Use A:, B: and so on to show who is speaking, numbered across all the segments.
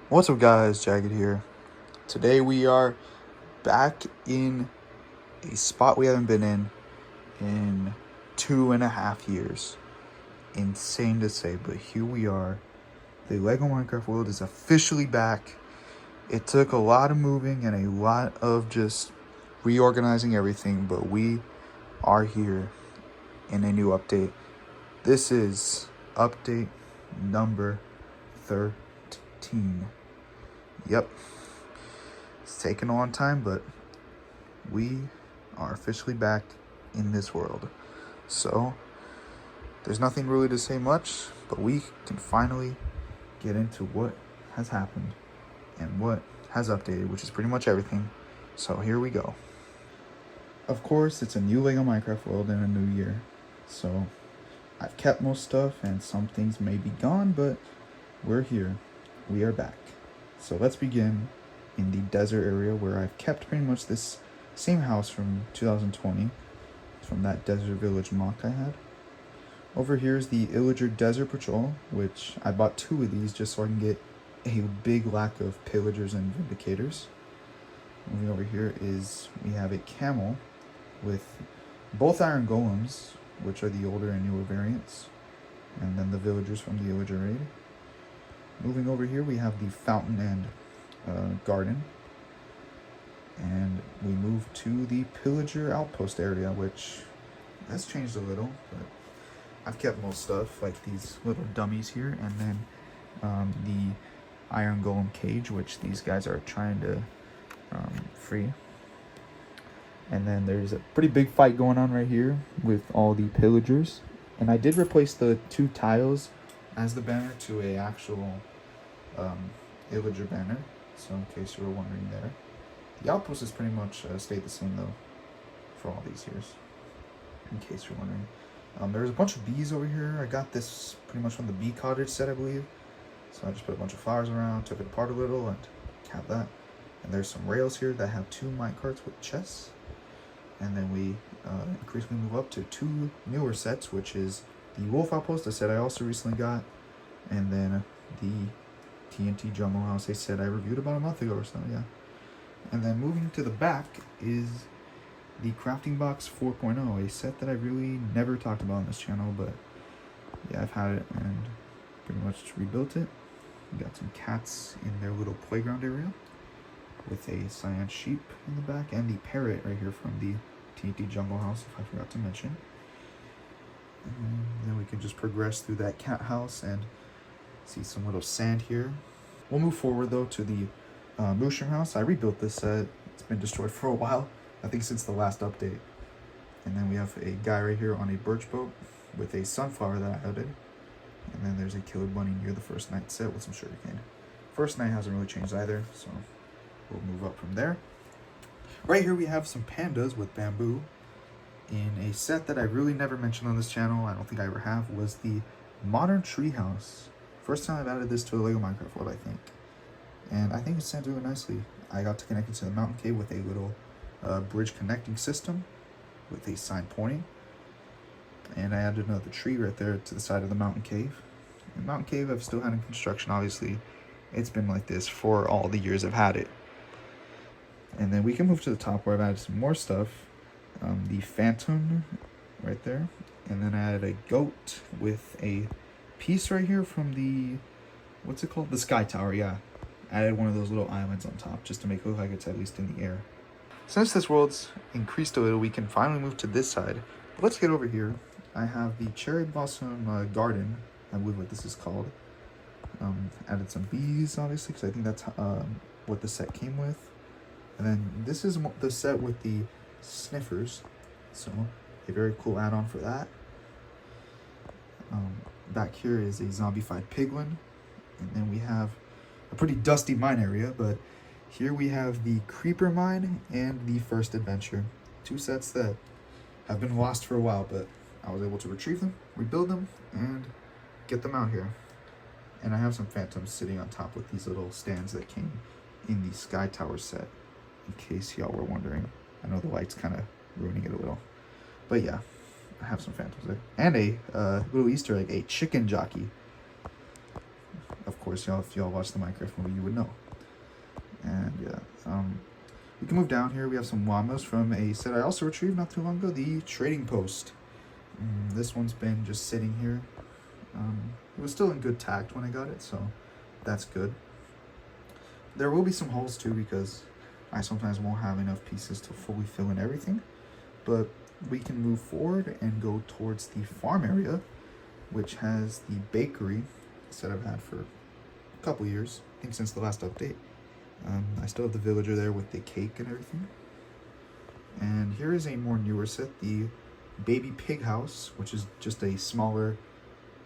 A: What's up, guys? Jagged here. Today we are back in a spot we haven't been in 2.5 years. Insane to say, but here we are. The Lego Minecraft world is officially back. It took a lot of moving and a lot of just reorganizing everything, but we are here in a new update. This is update number 13. Yep. It's taken a long time, but we are officially back in this world. So, there's nothing really to say much, but we can finally get into what has happened and what has updated, which is pretty much everything. So, here we go. Of course, it's a new Lego Minecraft world and a new year. So, I've kept most stuff and some things may be gone, but we're here. We are back. So, let's begin in the desert area where I've kept pretty much this same house from 2020, from that desert village mock I had. Over here is the Illager Desert Patrol, which I bought 2 of these just so I can get a big lack of pillagers and vindicators. Moving over here is we have a camel with both iron golems, which are the older and newer variants, and then the villagers from the Illager raid. Moving over here we have the fountain and garden, and we move to the pillager outpost area, which has changed a little, but I've kept most stuff, like these little dummies here, and then the iron golem cage, which these guys are trying to free. And then there's a pretty big fight going on right here with all the pillagers, and I did replace the 2 tiles as the banner to a actual Illager banner, so in case you were wondering there. The outpost has pretty much stayed the same though for all these years, in case you're wondering. There's a bunch of bees over here. I got this pretty much from the bee cottage set, I believe. So I just put a bunch of flowers around, took it apart a little, and have that. And there's some rails here that have 2 minecarts with chests. And then we increasingly move up to 2 newer sets, which is the wolf outpost, a set I also recently got, and then the TNT jungle house, a set I reviewed about a month ago or so, yeah. And then moving to the back is the Crafting Box 4.0, a set that I really never talked about on this channel, but yeah, I've had it and pretty much rebuilt it. We got some cats in their little playground area with a cyan sheep in the back, and the parrot right here from the TNT jungle house, if I forgot to mention. And then we can just progress through that cat house and see some little sand here. We'll move forward though to the mushroom house. I rebuilt this set. It's been destroyed for a while, I think since the last update. And then we have a guy right here on a birch boat with a sunflower that I added. And then there's a killer bunny near the first night set with some sugarcane. First night hasn't really changed either, so we'll move up from there. Right here we have some pandas with bamboo in a set that I really never mentioned on this channel. I don't think I ever have, was the modern treehouse. First time I've added this to a Lego Minecraft world, I think. And I think it stands really nicely. I got to connect it to the mountain cave with a little bridge connecting system with a sign pointing. And I added another tree right there to the side of the mountain cave. And mountain cave I've still had in construction, obviously. It's been like this for all the years I've had it. And then we can move to the top where I've added some more stuff. The phantom right there. And then I added a goat with a piece right here from the, what's it called? The sky tower, yeah. Added one of those little islands on top just to make it look like it's at least in the air. Since this world's increased a little, we can finally move to this side. But let's get over here. I have the cherry blossom garden, I believe what this is called. Added some bees, obviously, because I think that's what the set came with. And then this is the set with the sniffers, so a very cool add-on for that. Back here is a zombified piglin, and then we have a pretty dusty mine area, but here we have the creeper mine and the first adventure. 2 sets that have been lost for a while, but I was able to retrieve them, rebuild them, and get them out here. And I have some phantoms sitting on top with these little stands that came in the Sky Tower set, in case y'all were wondering. I know the light's kind of ruining it a little, but yeah, I have some phantoms there. And a little Easter egg, a chicken jockey. of course, y'all, if y'all watch the Minecraft movie, you would know. And yeah, we can move down here. We have some llamas from a set I also retrieved not too long ago, the Trading Post. This one's been just sitting here. It was still in good tact when I got it, so that's good. There will be some holes too, because I sometimes won't have enough pieces to fully fill in everything. But we can move forward and go towards the farm area, which has the bakery set I've had for a couple years, I think since the last update. I still have the villager there with the cake and everything. And here is a more newer set, the Baby Pig House, which is just a smaller,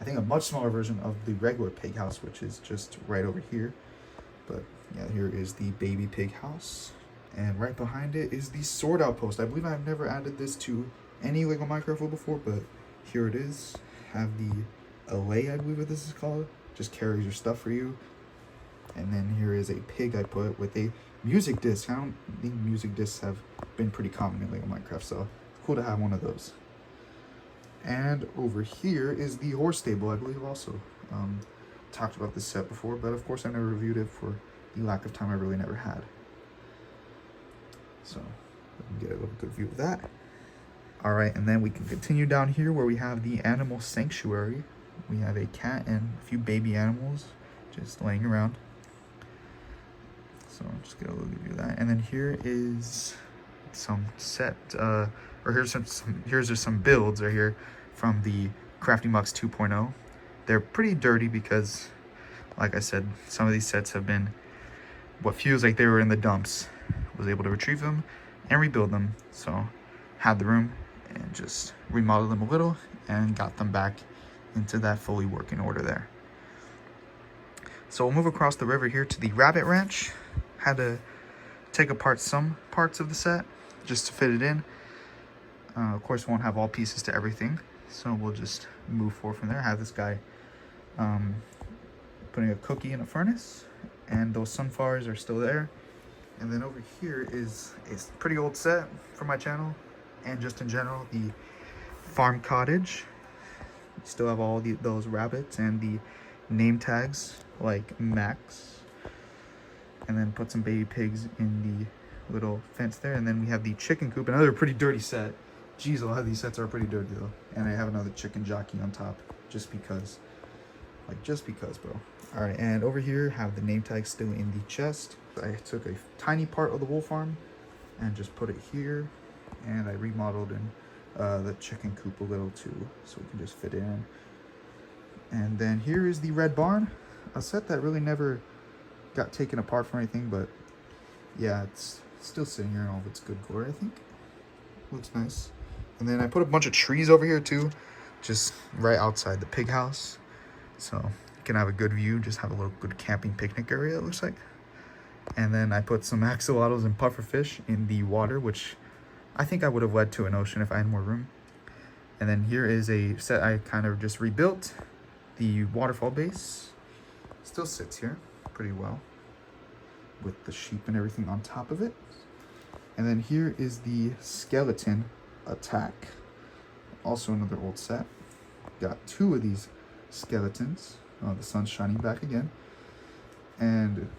A: I think a much smaller version of the regular pig house, which is just right over here. But yeah, here is the Baby Pig House. And right behind it is the Sword Outpost. I believe I've never added this to any LEGO Minecraft world before, but here it is. Have the Allay, I believe what this is called. Just carries your stuff for you. And then here is a pig I put with a music disc. I don't think music discs have been pretty common in LEGO Minecraft, so it's cool to have one of those. And over here is the horse stable, I believe also. Talked about this set before, but of course I never reviewed it for the lack of time I really never had. So we can get a little good view of that. All right, and then we can continue down here where we have the animal sanctuary. We have a cat and a few baby animals just laying around. So just get a little view of that. And then here is some set, here's just some builds right here from the Crafty Mucks 2.0. They're pretty dirty because, like I said, some of these sets have been what feels like they were in the dumps. Was able to retrieve them and rebuild them, so had the room and just remodeled them a little and got them back into that fully working order there. So we'll move across the river here to the Rabbit Ranch. Had to take apart some parts of the set just to fit it in. Of course, won't have all pieces to everything, so we'll just move forward from there. Have this guy putting a cookie in a furnace, and those sunflowers are still there. And then over here is a pretty old set for my channel, and just in general, the farm cottage. Still have all those rabbits and the name tags like Max. And then put some baby pigs in the little fence there. And then we have the chicken coop, another pretty dirty set. Jeez, a lot of these sets are pretty dirty though. And I have another chicken jockey on top, just because. Like, just because, bro. All right, and over here, have the name tag still in the chest. I took a tiny part of the wool farm and just put it here. And I remodeled in the chicken coop a little too, so we can just fit in. And then here is the red barn, a set that really never got taken apart from anything, but yeah, it's still sitting here in all of its good glory, I think. Looks nice. And then I put a bunch of trees over here too, just right outside the pig house, so you can have a good view, just have a little good camping picnic area, it looks like. And then I put some axolotls and pufferfish in the water, which I think I would have led to an ocean if I had more room. And then here is a set I kind of just rebuilt. The waterfall base still sits here pretty well with the sheep and everything on top of it. And then here is the skeleton attack. Also another old set. Got two of these skeletons. Oh, the sun's shining back again. And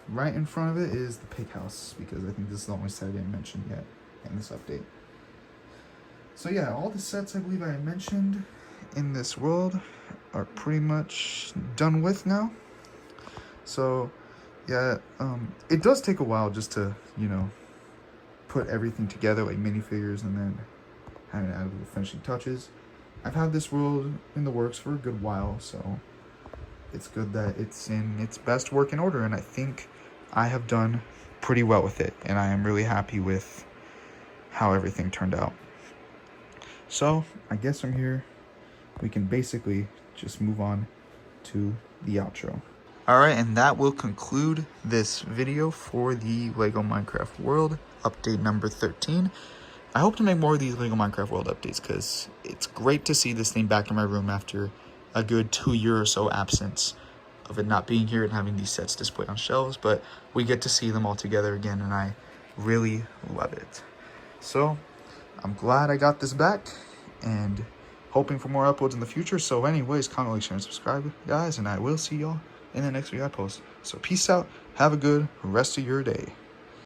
A: right in front of it is the pig house, because I think this is the only set I didn't mention yet in this update. So yeah, all the sets I believe I mentioned in this world are pretty much done with now. So yeah, it does take a while just to, you know, put everything together like minifigures and then having to add little finishing touches. I've had this world in the works for a good while, so it's good that it's in its best working order, and I think I have done pretty well with it, and I am really happy with how everything turned out. So I guess from here we can basically just move on to the outro. Alright, and that will conclude this video for the LEGO Minecraft World update number 13. I hope to make more of these LEGO Minecraft World updates, because it's great to see this thing back in my room after a good 2 year or so absence of it not being here and having these sets displayed on shelves. But we get to see them all together again, and I really love it. So I'm glad I got this back, and hoping for more uploads in the future. So anyways, comment, like, share, and subscribe, guys, and I will see y'all in the next video I post. So peace out. Have a good rest of your day.